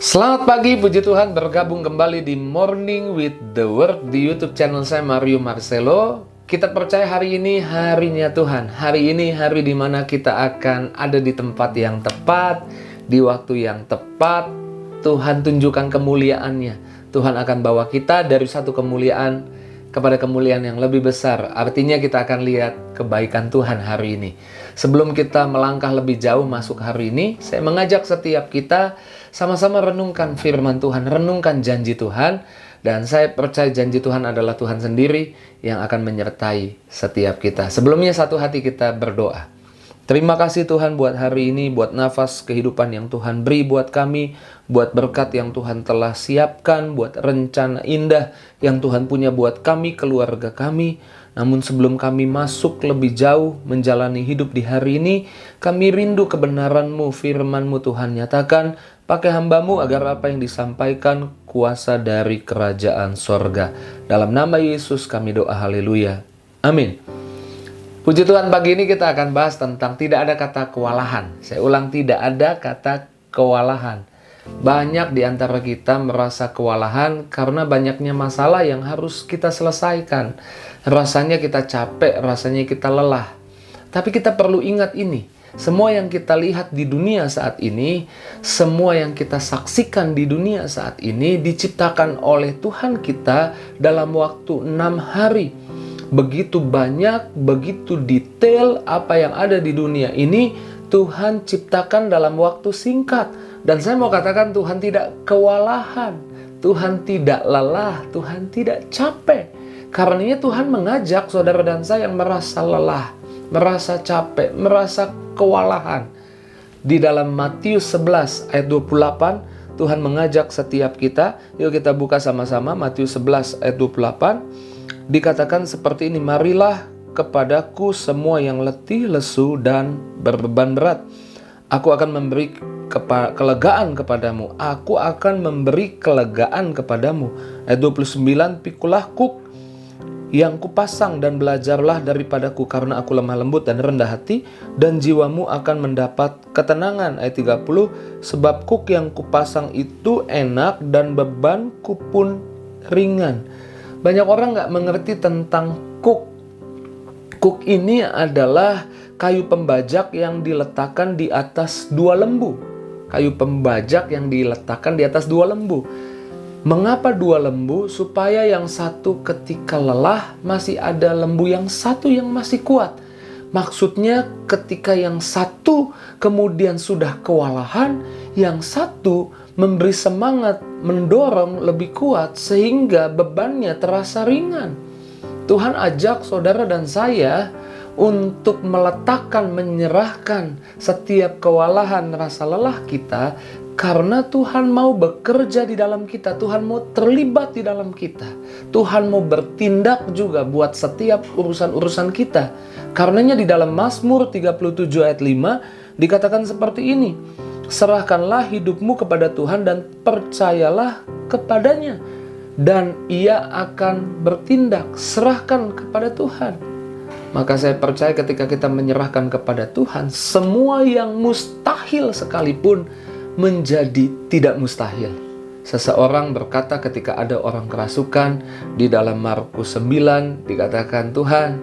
Selamat pagi, puji Tuhan, bergabung kembali di Morning with the Word di YouTube channel saya, Mario Marcelo. Kita percaya hari ini harinya Tuhan. Hari ini hari di mana kita akan ada di tempat yang tepat, di waktu yang tepat. Tuhan tunjukkan kemuliaannya. Tuhan akan bawa kita dari satu kemuliaan kepada kemuliaan yang lebih besar. Artinya kita akan lihat kebaikan Tuhan hari ini. Sebelum kita melangkah lebih jauh masuk hari ini, saya mengajak setiap kita sama-sama renungkan firman Tuhan, renungkan janji Tuhan. Dan saya percaya janji Tuhan adalah Tuhan sendiri yang akan menyertai setiap kita. Sebelumnya satu hati kita berdoa. Terima kasih Tuhan buat hari ini, buat nafas kehidupan yang Tuhan beri buat kami, buat berkat yang Tuhan telah siapkan, buat rencana indah yang Tuhan punya buat kami, keluarga kami. Namun sebelum kami masuk lebih jauh menjalani hidup di hari ini, kami rindu kebenaran-Mu, firman-Mu Tuhan nyatakan, pakai hamba-Mu agar apa yang disampaikan kuasa dari kerajaan sorga. Dalam nama Yesus kami doa, haleluya. Amin. Puji Tuhan, pagi ini kita akan bahas tentang tidak ada kata kewalahan. Saya ulang, tidak ada kata kewalahan. Banyak di antara kita merasa kewalahan karena banyaknya masalah yang harus kita selesaikan. Rasanya kita capek, rasanya kita lelah. Tapi kita perlu ingat ini. Semua yang kita lihat di dunia saat ini, semua yang kita saksikan di dunia saat ini diciptakan oleh Tuhan kita dalam waktu 6 hari. Begitu banyak, begitu detail apa yang ada di dunia ini Tuhan ciptakan dalam waktu singkat. Dan saya mau katakan Tuhan tidak kewalahan, Tuhan tidak lelah, Tuhan tidak capek. Karenanya Tuhan mengajak saudara dan saya yang merasa lelah, merasa capek, merasa kewalahan. Di dalam Matius 11 ayat 28 Tuhan mengajak setiap kita. Yuk kita buka sama-sama Matius 11 ayat 28. Dikatakan seperti ini, marilah kepadaku semua yang letih, lesu, dan berbeban berat. Aku akan memberi kelegaan kepadamu. Aku akan memberi kelegaan kepadamu. Ayat 29, pikulah kuk yang kupasang dan belajarlah daripadaku, karena aku lemah lembut dan rendah hati, dan jiwamu akan mendapat ketenangan. Ayat 30, sebab kuk yang kupasang itu enak dan bebanku pun ringan. Banyak orang nggak mengerti tentang kuk. Kuk ini adalah kayu pembajak yang diletakkan di atas dua lembu. Kayu pembajak yang diletakkan di atas dua lembu. Mengapa dua lembu? Supaya yang satu ketika lelah masih ada lembu yang satu yang masih kuat. Maksudnya ketika yang satu kemudian sudah kewalahan, yang satu memberi semangat, mendorong lebih kuat sehingga bebannya terasa ringan. Tuhan ajak saudara dan saya untuk meletakkan, menyerahkan setiap kewalahan, rasa lelah kita, karena Tuhan mau bekerja di dalam kita, Tuhan mau terlibat di dalam kita, Tuhan mau bertindak juga buat setiap urusan-urusan kita. Karenanya di dalam Mazmur 37 ayat 5 dikatakan seperti ini, serahkanlah hidupmu kepada Tuhan dan percayalah kepadanya, dan Ia akan bertindak. Serahkan kepada Tuhan. Maka saya percaya ketika kita menyerahkan kepada Tuhan, semua yang mustahil sekalipun menjadi tidak mustahil. Seseorang berkata ketika ada orang kerasukan, di dalam Markus 9 dikatakan, Tuhan,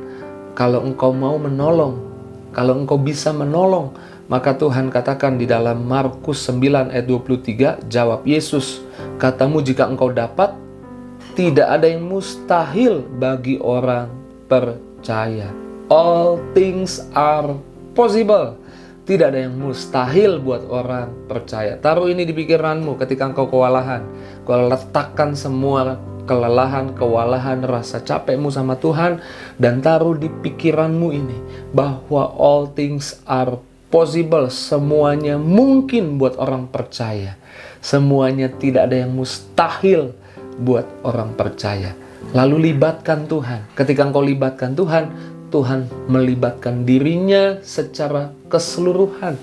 kalau Engkau mau menolong, kalau Engkau bisa menolong, maka Tuhan katakan di dalam Markus 9 ayat 23, jawab Yesus, katamu jika engkau dapat, tidak ada yang mustahil bagi orang percaya. All things are possible. Tidak ada yang mustahil buat orang percaya. Taruh ini di pikiranmu ketika engkau kewalahan. Kau letakkan semua kelelahan, kewalahan, rasa capekmu sama Tuhan, dan taruh di pikiranmu ini bahwa all things are possible. Semuanya mungkin buat orang percaya. Semuanya tidak ada yang mustahil buat orang percaya. Lalu libatkan Tuhan. Ketika engkau libatkan Tuhan, Tuhan melibatkan dirinya secara keseluruhan.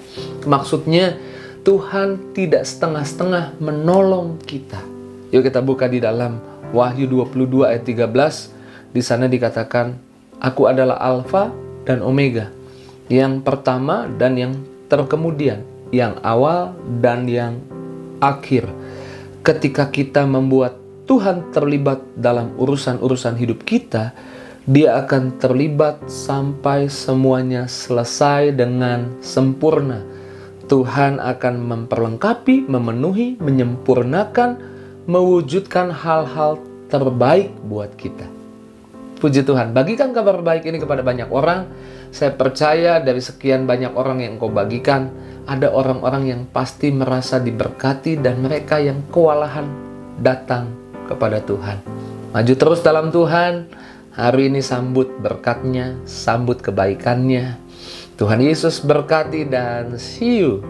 Maksudnya Tuhan tidak setengah-setengah menolong kita. Yuk kita buka di dalam Wahyu 22 ayat 13. Di sana dikatakan, aku adalah Alfa dan Omega, yang pertama dan yang terkemudian, yang awal dan yang akhir. ketika kita membuat Tuhan terlibat dalam urusan-urusan hidup kita, Dia akan terlibat sampai semuanya selesai dengan sempurna. Tuhan akan memperlengkapi, memenuhi, menyempurnakan, mewujudkan hal-hal terbaik buat kita. Puji Tuhan, bagikan kabar baik ini kepada banyak orang. Saya percaya dari sekian banyak orang yang engkau bagikan, ada orang-orang yang pasti merasa diberkati dan mereka yang kewalahan datang kepada Tuhan. Maju terus dalam Tuhan. Hari ini sambut berkat-Nya, sambut kebaikan-Nya. Tuhan Yesus berkati dan see you